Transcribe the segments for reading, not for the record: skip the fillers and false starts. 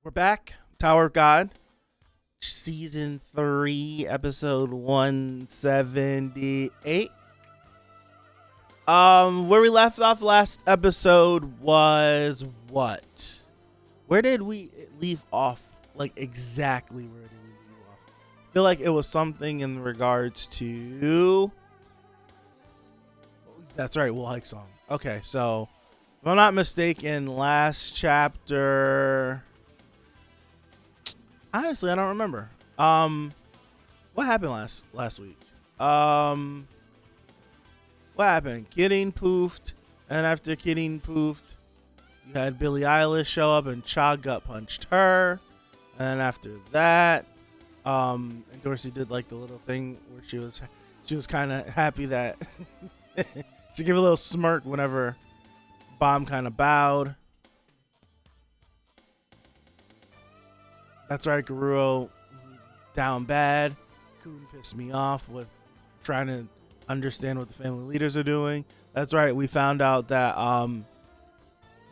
We're back. Tower of God, season 3, episode 178. Where we left off last episode was what? Where did we leave off? Like exactly where did we leave off? I feel like it was something in regards to. That's right, Will Hike song. Okay, so if I'm not mistaken, last chapter. Honestly, I don't remember. What happened last week? What happened? Kidding poofed, and after Kidding poofed, you had Billie Eilish show up and Cha gut punched her, and then after that, and Dorsey did like the little thing where she was kind of happy that she gave a little smirk whenever Bomb kind of bowed. That's right, Garuro down bad. Couldn't piss me off with trying to understand what the family leaders are doing. That's right, we found out that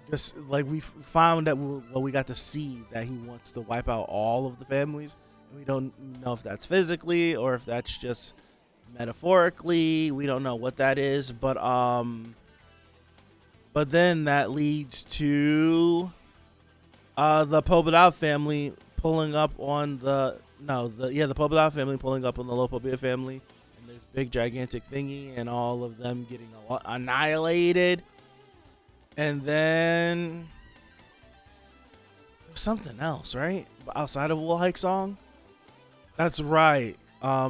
we got to see that he wants to wipe out all of the families. We don't know if that's physically or if that's just metaphorically. We don't know what that is, but then that leads to the Pobedao family pulling up on the Pobedao family pulling up on the Lopobia family and this big gigantic thingy, and all of them getting annihilated. And then something else, right? Outside of Will Hike song. That's right. How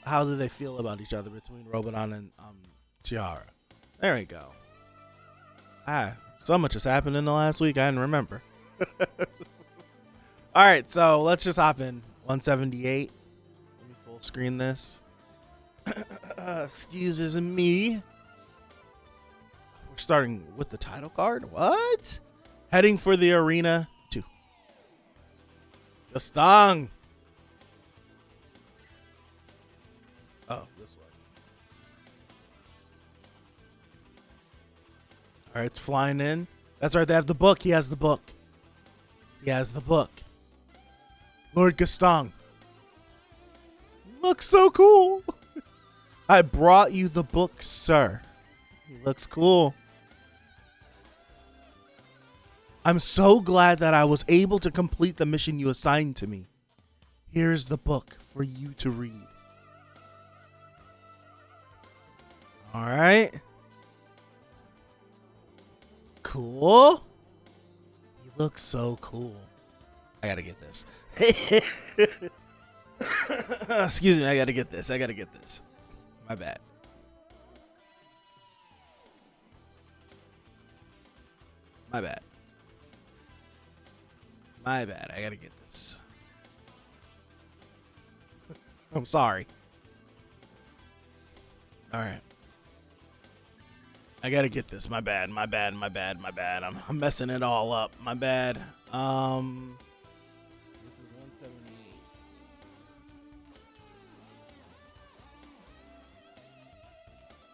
do they feel about each other between Robodon and Tiara? There we go. So much has happened in the last week, I didn't remember. All right, so let's just hop in. 178. Let me full screen this. Excuses me. We're starting with the title card. What? Heading for the arena 2. Gaston. Oh, this way. All right, it's flying in. That's right, they have the book. He has the book. Lord Gaston. Looks so cool. I brought you the book, sir. He looks cool. I'm so glad that I was able to complete the mission you assigned to me. Here's the book for you to read. All right. Cool. He looks so cool. I gotta get this. Excuse me, I gotta get this. My bad. I gotta get this. I'm sorry. All right. I gotta get this. My bad. I'm messing it all up. My bad. This is 178.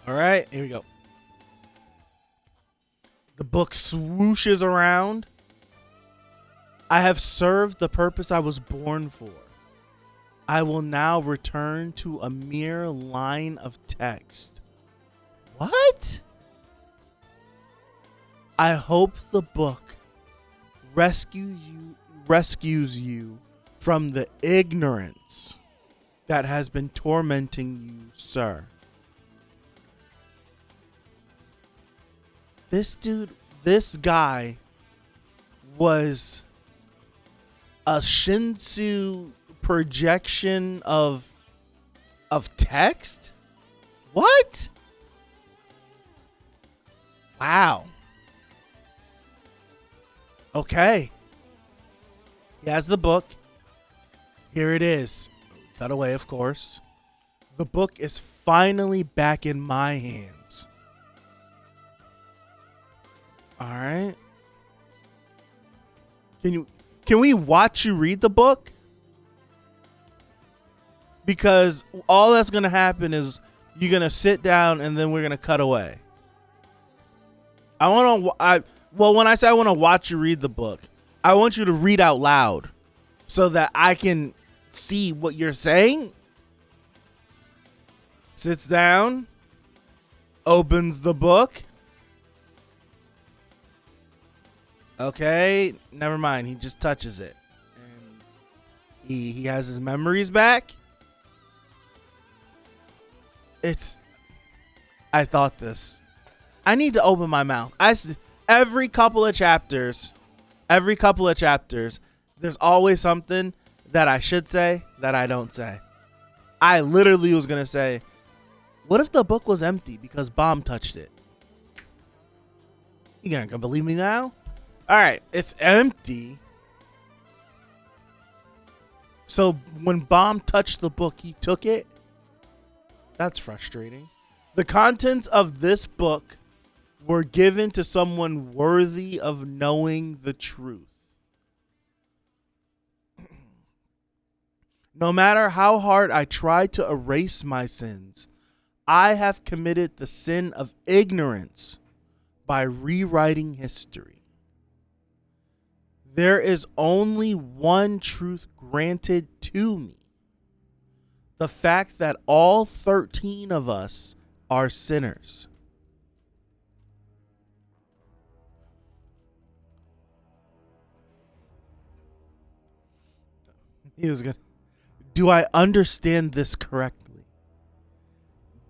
All right, here we go. The book swooshes around. I have served the purpose I was born for. I will now return to a mere line of text. What? I hope the book rescues you from the ignorance that has been tormenting you, sir. This guy was a Shinsu projection of text? What? Wow. Okay. He has the book. Here it is. Cut away, of course. The book is finally back in my hands. All right. Can we watch you read the book? Because all that's going to happen is you're going to sit down and then we're going to cut away. When I say I want to watch you read the book, I want you to read out loud so that I can see what you're saying. Sits down, opens the book. Okay, never mind. He just touches it. And he has his memories back. I thought this. I need to open my mouth. Every couple of chapters, there's always something that I should say that I don't say. I literally was going to say, what if the book was empty because Bomb touched it? You gonna believe me now? All right, it's empty. So when Bomb touched the book, he took it? That's frustrating. The contents of this book were given to someone worthy of knowing the truth. No matter how hard I try to erase my sins, I have committed the sin of ignorance by rewriting history. There is only one truth granted to me. The fact that all 13 of us are sinners. He was good. Do I understand this correctly?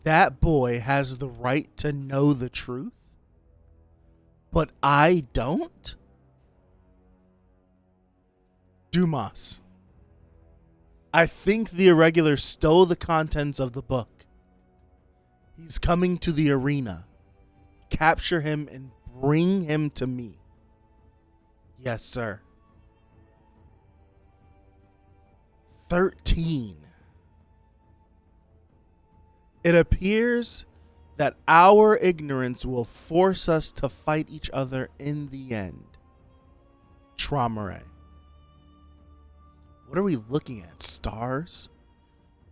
That boy has the right to know the truth, but I don't? Dumas. I think the irregular stole the contents of the book. He's coming to the arena. Capture him and bring him to me. Yes, sir. 13. It appears that our ignorance will force us to fight each other in the end. Traumare. What are we looking at? Stars?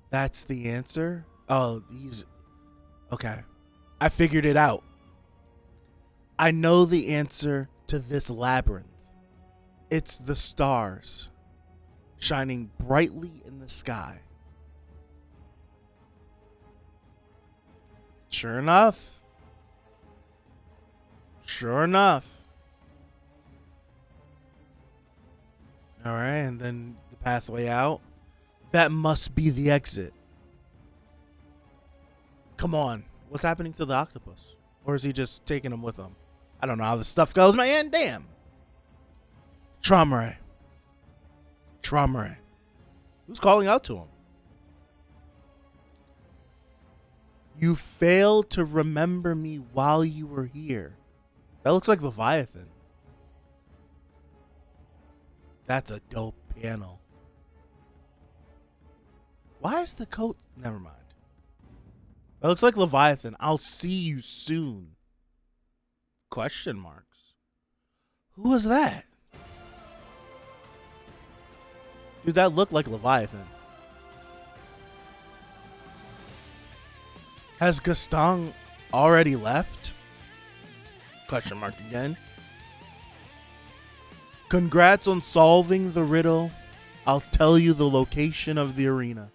That's the answer? Oh, these... Okay. I figured it out. I know the answer to this labyrinth. It's the stars shining brightly in the sky. Sure enough. Sure enough. All right, and then the pathway out. That must be the exit. Come on. What's happening to the octopus? Or is he just taking him with him? I don't know how this stuff goes, man. Damn. Traumare. Traumare. Who's calling out to him? You failed to remember me while you were here. That looks like Leviathan. That's a dope panel. Why is the coat... Never mind. That looks like Leviathan. I'll see you soon. Question marks. Who was that? Dude, that looked like Leviathan. Has Gaston already left? Question mark again. Congrats on solving the riddle. I'll tell you the location of the arena.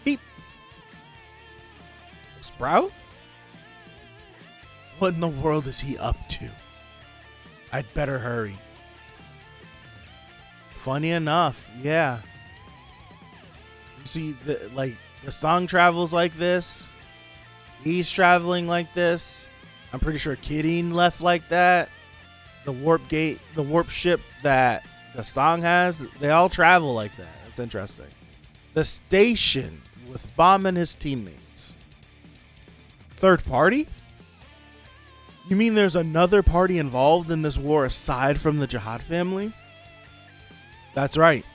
Beep. Sprout? What in the world is he up to? I'd better hurry. Funny enough, yeah. You see, the song travels like this. He's traveling like this. I'm pretty sure Kidding left like that. The warp ship that the song has, they all travel like that. That's interesting. The station with Bomb and his teammates. Third party? You mean there's another party involved in this war aside from the Jihad family? That's right.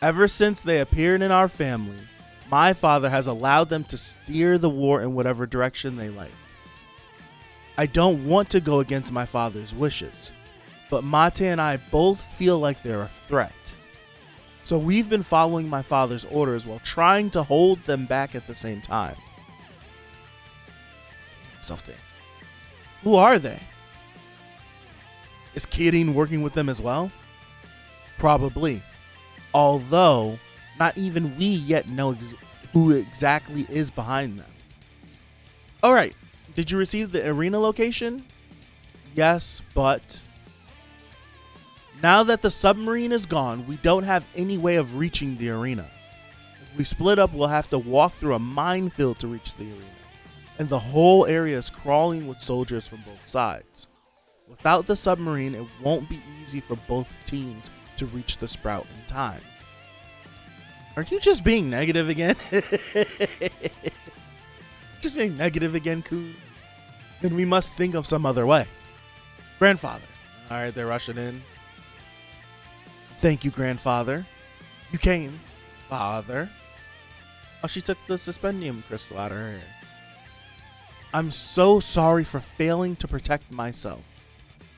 Ever since they appeared in our family, my father has allowed them to steer the war in whatever direction they like. I don't want to go against my father's wishes, but Mate and I both feel like they're a threat. So we've been following my father's orders while trying to hold them back at the same time. Self-think. Who are they? Is Kidding working with them as well? Probably. Although, not even we yet know who exactly is behind them. Alright, did you receive the arena location? Yes, but now that the submarine is gone, we don't have any way of reaching the arena. If we split up, we'll have to walk through a minefield to reach the arena. And the whole area is crawling with soldiers from both sides. Without the submarine, it won't be easy for both teams to reach the sprout in time. Are you just being negative again? Just being negative again, Coon? Then we must think of some other way. Grandfather. Alright, they're rushing in. Thank you, Grandfather. You came, Father. Oh, she took the suspendium crystal out of her hair. I'm so sorry for failing to protect myself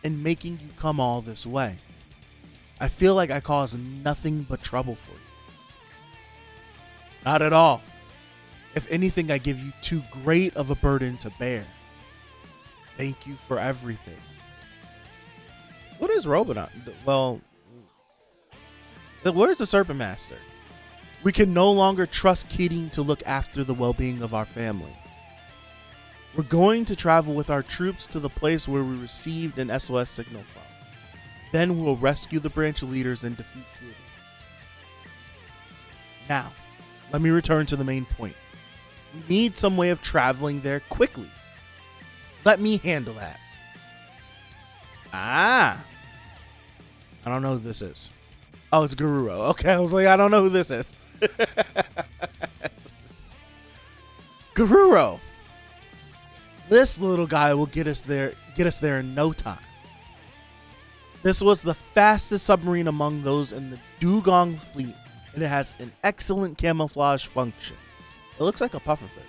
and making you come all this way. I feel like I caused nothing but trouble for you. Not at all. If anything, I give you too great of a burden to bear. Thank you for everything. What is Robodon? Well, where's the Serpent Master? We can no longer trust Kidding to look after the well-being of our family. We're going to travel with our troops to the place where we received an SOS signal from. Then we'll rescue the branch leaders and defeat Kidding. Now, let me return to the main point. We need some way of traveling there quickly. Let me handle that. I don't know who this is. Oh, it's Garuro. Okay, I was like, I don't know who this is. Garuro. This little guy will get us there in no time. This was the fastest submarine among those in the Dugong fleet, and it has an excellent camouflage function. It looks like a pufferfish.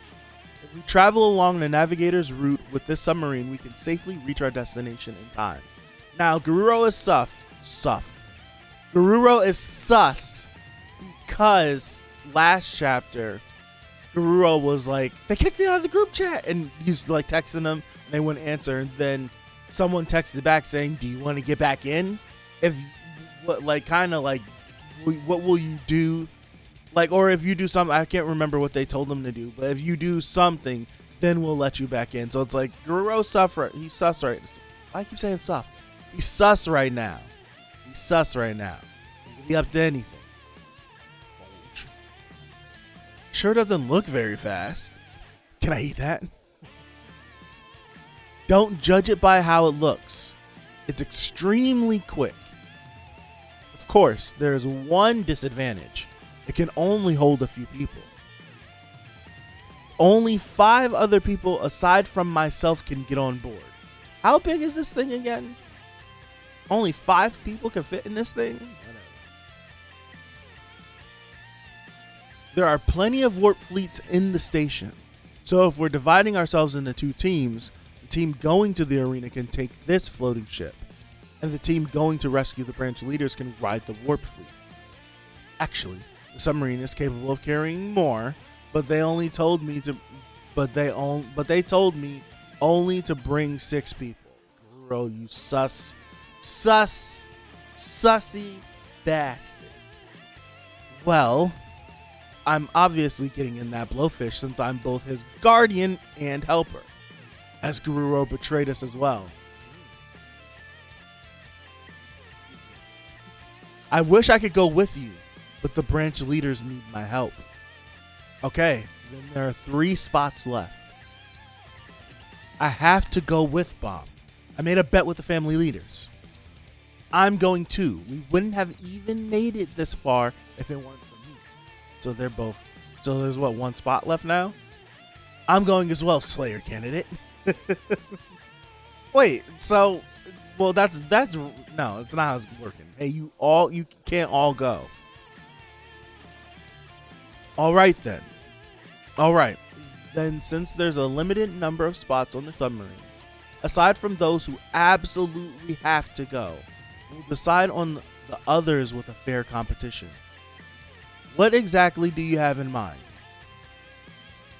If we travel along the navigator's route with this submarine, we can safely reach our destination in time. Now, Garuro is Garuro is sus because last chapter, Garuro was like, they kicked me out of the group chat, and he's like texting them, and they wouldn't answer, and then someone texted back saying, do you want to get back in? If, what, like, kind of like, what will you do? Like, or if you do something, I can't remember what they told them to do, but if you do something, then we'll let you back in. So it's like, Garuro he's sus right. I keep saying suff. He's sus right now. He's sus right now. He can be up to anything. Sure doesn't look very fast. Can I eat that? Don't judge it by how it looks. It's extremely quick. Of course, there is one disadvantage. It can only hold a few people. Only 5 other people aside from myself can get on board. How big is this thing again? Only 5 people can fit in this thing? Whatever. There are plenty of warp fleets in the station. So if we're dividing ourselves into 2 teams, the team going to the arena can take this floating ship, and the team going to rescue the branch leaders can ride the warp fleet. Actually, the submarine is capable of carrying more, but they told me only to bring 6 people. Garuro, you sussy bastard. Well, I'm obviously getting in that blowfish since I'm both his guardian and helper, as Garuro betrayed us as well. I wish I could go with you, but the branch leaders need my help. Okay, then there are 3 spots left. I have to go with Bomb. I made a bet with the family leaders. I'm going too. We wouldn't have even made it this far if it weren't for me. So there's what, 1 spot left now? I'm going as well, Slayer candidate. Wait, so, well, that's no, that's not how it's working. Hey, you can't all go. All right then. Then since there's a limited number of spots on the submarine, aside from those who absolutely have to go, we'll decide on the others with a fair competition. What exactly do you have in mind?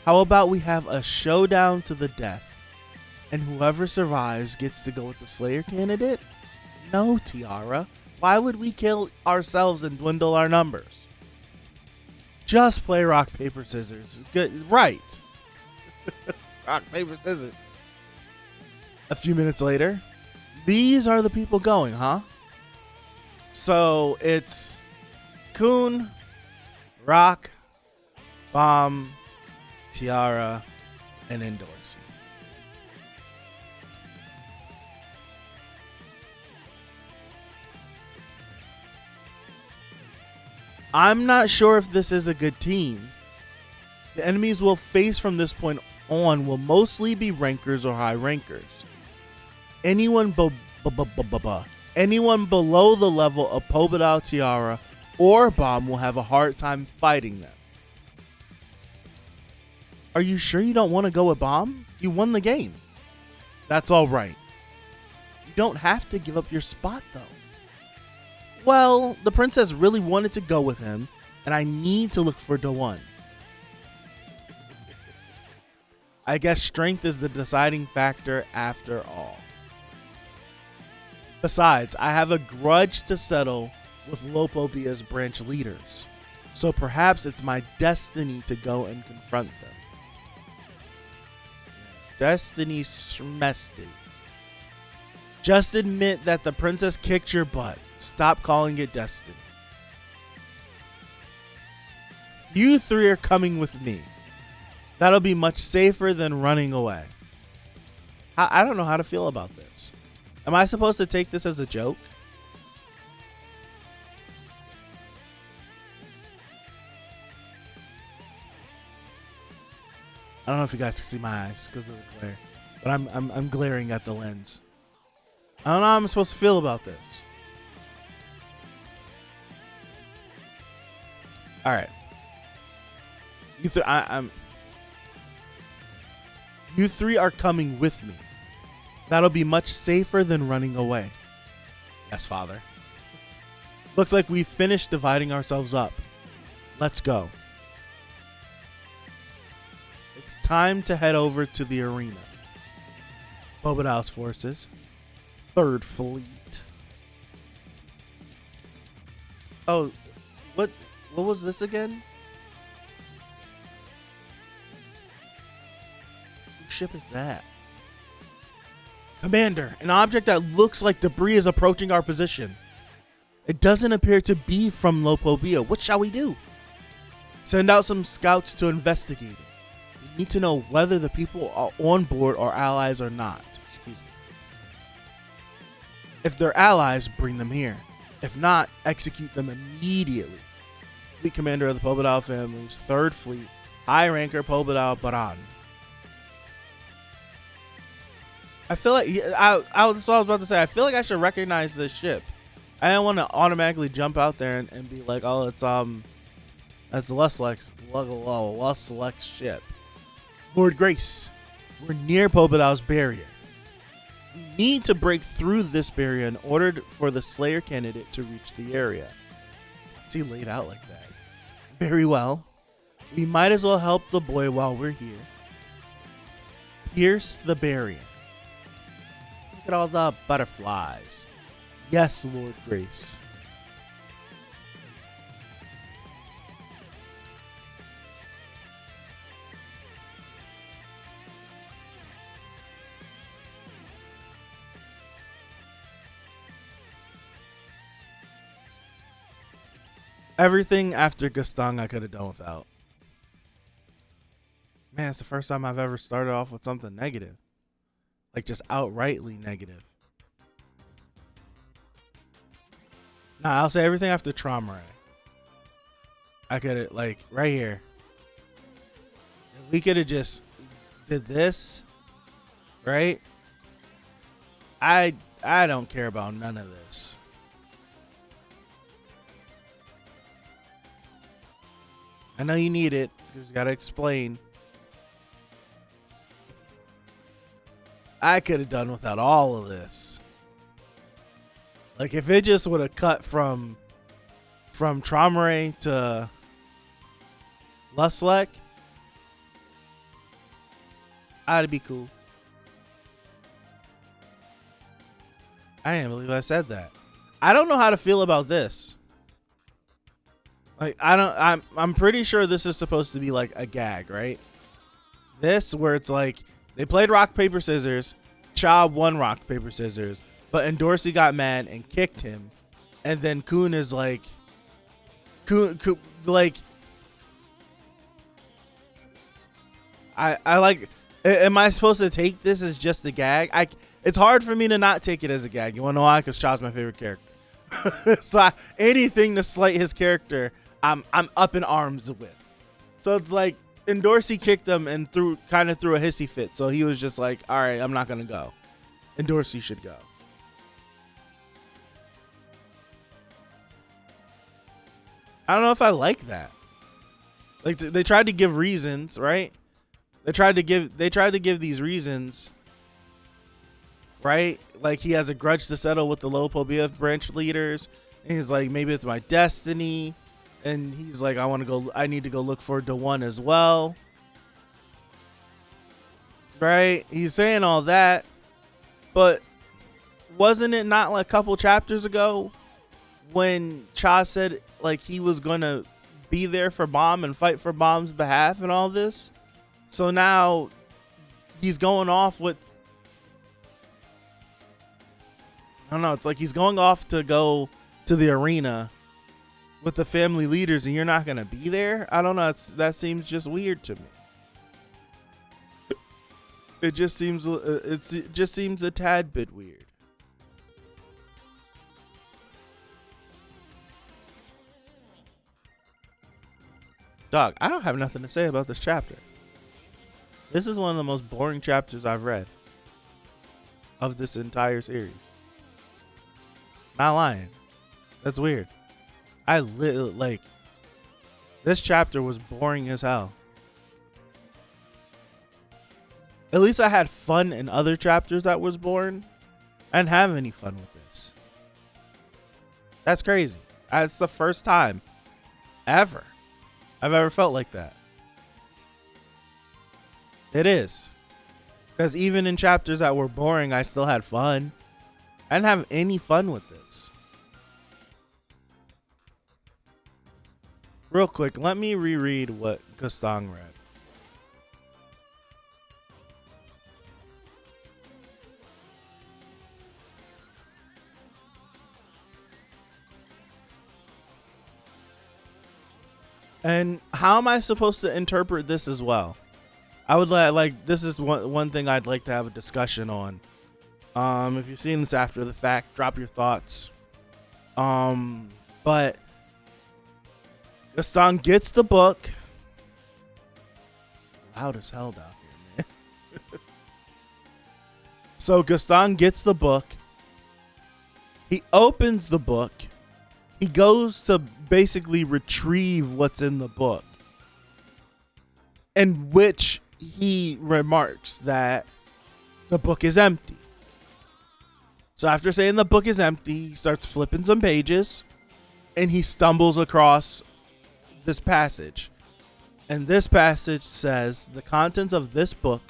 How about we have a showdown to the death, and whoever survives gets to go with the Slayer candidate? No, Tiara. Why would we kill ourselves and dwindle our numbers? Just play rock, paper, scissors. Good, right. Rock, paper, scissors. A few minutes later, these are the people going, huh? So it's Coon, Rock, Bomb, Tiara, and Endorsey. I'm not sure if this is a good team. The enemies we'll face from this point on will mostly be rankers or high rankers. Anyone anyone below the level of Pobedal, Tiara, or Bomb will have a hard time fighting them. Are you sure you don't want to go with Bomb? You won the game. That's all right. You don't have to give up your spot though. Well, the princess really wanted to go with him, and I need to look for Dawan. I guess strength is the deciding factor after all. Besides, I have a grudge to settle with Lopobia's branch leaders, so perhaps it's my destiny to go and confront them. Destiny Schmesty. Just admit that the princess kicked your butt. Stop calling it destiny. You three are coming with me. That'll be much safer than running away. I don't know how to feel about this. Am I supposed to take this as a joke? I don't know if you guys can see my eyes because of the glare, but I'm glaring at the lens. I don't know how I'm supposed to feel about this. All right. You three are coming with me. That'll be much safer than running away. Yes, Father. Looks like we've finished dividing ourselves up. Let's go. It's time to head over to the arena. Pobedal's forces. 3rd Fleet. Oh, what was this again? Whose ship is that? Commander, an object that looks like debris is approaching our position. It doesn't appear to be from Lopobia. What shall we do? Send out some scouts to investigate it. We need to know whether the people are on board or allies or not. Excuse me. If they're allies, bring them here. If not, execute them immediately. Fleet Commander of the Pobedal family's 3rd Fleet, High Ranker Pobedal Baran. I feel like that's what I was about to say. I feel like I should recognize this ship. I don't want to automatically jump out there and be like, oh, it's that's Lusleck's ship. Lord Grace, we're near Pobedal's barrier. We need to break through this barrier in order for the Slayer candidate to reach the area. What's he laid out like that? Very well. We might as well help the boy while we're here. Pierce the barrier. Look at all the butterflies. Yes, Lord Grace. Everything after Gastang I could have done without. Man, it's the first time I've ever started off with something negative. Like just outrightly negative. Nah, I'll say everything after Traumaray. I could have, like, right here. If we could have just did this, right? I don't care about none of this. I know you need it because you gotta explain. I could have done without all of this. Like if it just would have cut from Traumaray to Lusleck, I'd be cool. I can't believe I said that. I don't know how to feel about this. Like, I'm pretty sure this is supposed to be like a gag, right? This where it's like they played rock paper scissors, Cha won rock paper scissors, but Endorsey got mad and kicked him, and then Kun is like, like, I like. Am I supposed to take this as just a gag? It's hard for me to not take it as a gag. You want to know why? Because Cha's my favorite character. So anything to slight his character, I'm up in arms with. So it's like Endorsey kicked him and threw a hissy fit. So he was just like, all right, I'm not gonna go. Endorsey should go. I don't know if I like that. Like they tried to give reasons, right? They tried to give these reasons, right? Like he has a grudge to settle with the Lopo BF branch leaders. And he's like, maybe it's my destiny. And he's like, I need to go look for DeOne as well. Right? He's saying all that. But wasn't it not like a couple chapters ago when Cha said like he was going to be there for Bomb and fight for Bomb's behalf and all this? So now he's going off with, I don't know, it's like he's going off to go to the arena with the family leaders and you're not going to be there? I don't know. That seems just weird to me. It just seems a tad bit weird. Dog, I don't have nothing to say about this chapter. This is one of the most boring chapters I've read of this entire series. Not lying. That's weird. Like, this chapter was boring as hell. At least I had fun in other chapters that was boring. I didn't have any fun with this. That's crazy. It's the first time ever I've ever felt like that. It is. Because even in chapters that were boring, I still had fun. I didn't have any fun with this. Real quick, let me reread what Gastong read. And how am I supposed to interpret this as well? I would like this is one thing I'd like to have a discussion on. If you're seeing this after the fact, drop your thoughts. But Gaston gets the book. It's loud as hell down here, man. So Gaston gets the book. He opens the book. He goes to basically retrieve what's in the book, in which he remarks that the book is empty. So after saying the book is empty, he starts flipping some pages and he stumbles across this passage. And this passage says, the contents of this book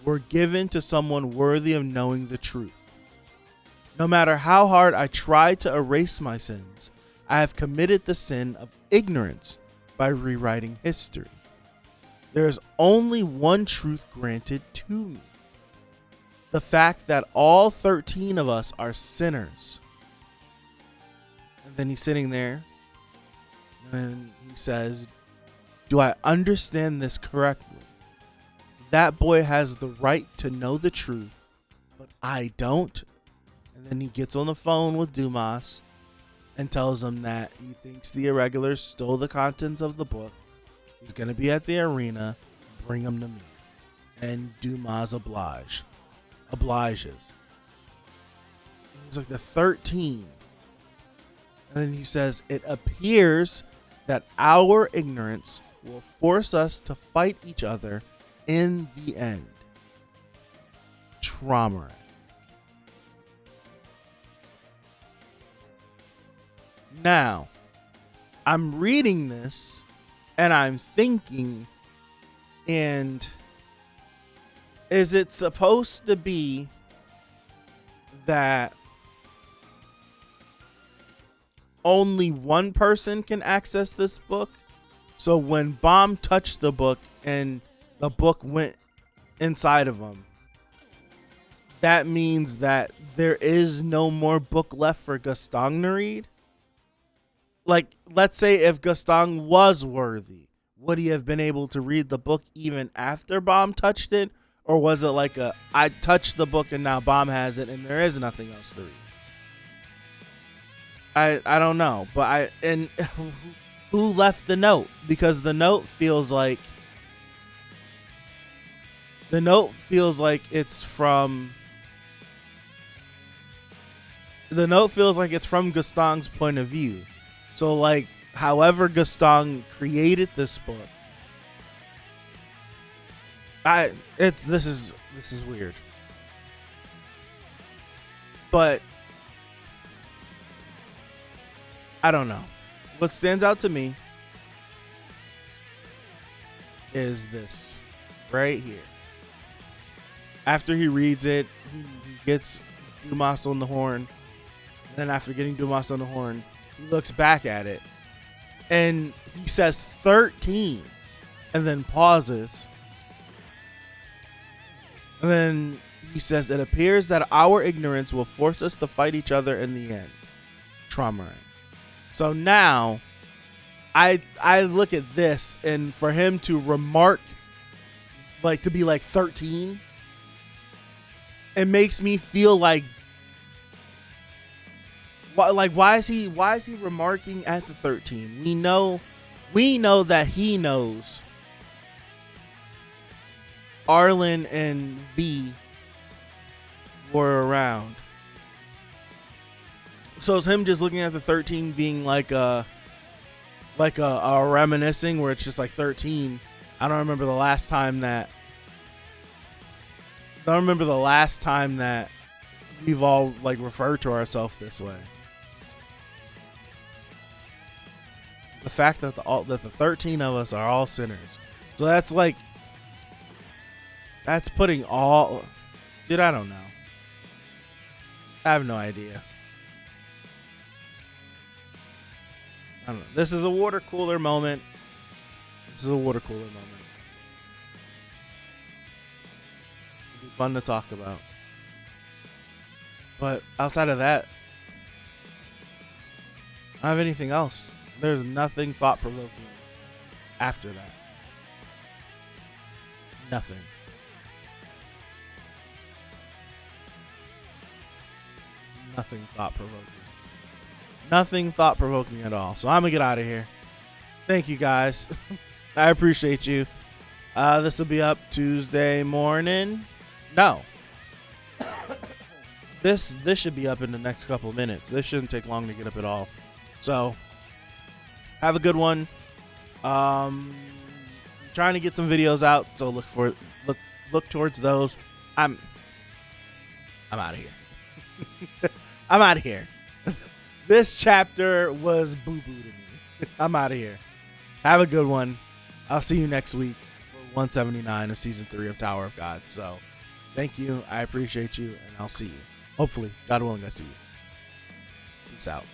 were given to someone worthy of knowing the truth. No matter how hard I try to erase my sins, I have committed the sin of ignorance by rewriting history. There is only one truth granted to me. The fact that all 13 of us are sinners. And then he's sitting there and he says, do I understand this correctly? That boy has the right to know the truth, but I don't. And then he gets on the phone with Dumas and tells him that he thinks the irregulars stole the contents of the book. He's going to be at the arena. Bring him to me. And Dumas obliges. He's like, the 13. And then he says, it appears that our ignorance will force us to fight each other in the end. Trauma. Now, I'm reading this and I'm thinking, and is it supposed to be that only one person can access this book. So when Bomb touched the book and the book went inside of him, that means that there is no more book left for Gaston to read. Like, let's say if Gaston was worthy, would he have been able to read the book even after Bomb touched it? Or was it like I touched the book and now Bomb has it and there is nothing else to read? I don't know. But who left the note? Because the note feels like it's from Gaston's point of view. So like, however Gaston created this book, this is weird. But I don't know. What stands out to me is this right here. After he reads it, he gets Dumas on the horn. Then after getting Dumas on the horn, he looks back at it and he says 13 and then pauses. And then he says, "It appears that our ignorance will force us to fight each other in the end." Trauma. So now I look at this, and for him to remark, like, to be like 13, it makes me feel like, why is he remarking at the 13? We know that he knows Arlen and V were around. So it's him just looking at the 13 being like a reminiscing, where it's just like 13. I don't remember the last time that we've all like referred to ourselves this way. The fact that the 13 of us are all sinners. So that's putting all, dude, I don't know. I have no idea. I don't know. This is a water cooler moment. It'd be fun to talk about. But outside of that, I don't have anything else. There's nothing thought-provoking after that. Nothing. Nothing thought-provoking. Nothing thought-provoking at all. So I'm going to get out of here. Thank you, guys. I appreciate you. This will be up Tuesday morning. No. This should be up in the next couple of minutes. This shouldn't take long to get up at all. So, have a good one. Trying to get some videos out, so look towards those. I'm out of here. I'm out of here. This chapter was boo-boo to me. I'm out of here. Have a good one. I'll see you next week for 179 of season 3 of Tower of God. So, thank you. I appreciate you, and I'll see you. Hopefully, God willing, I see you. Peace out.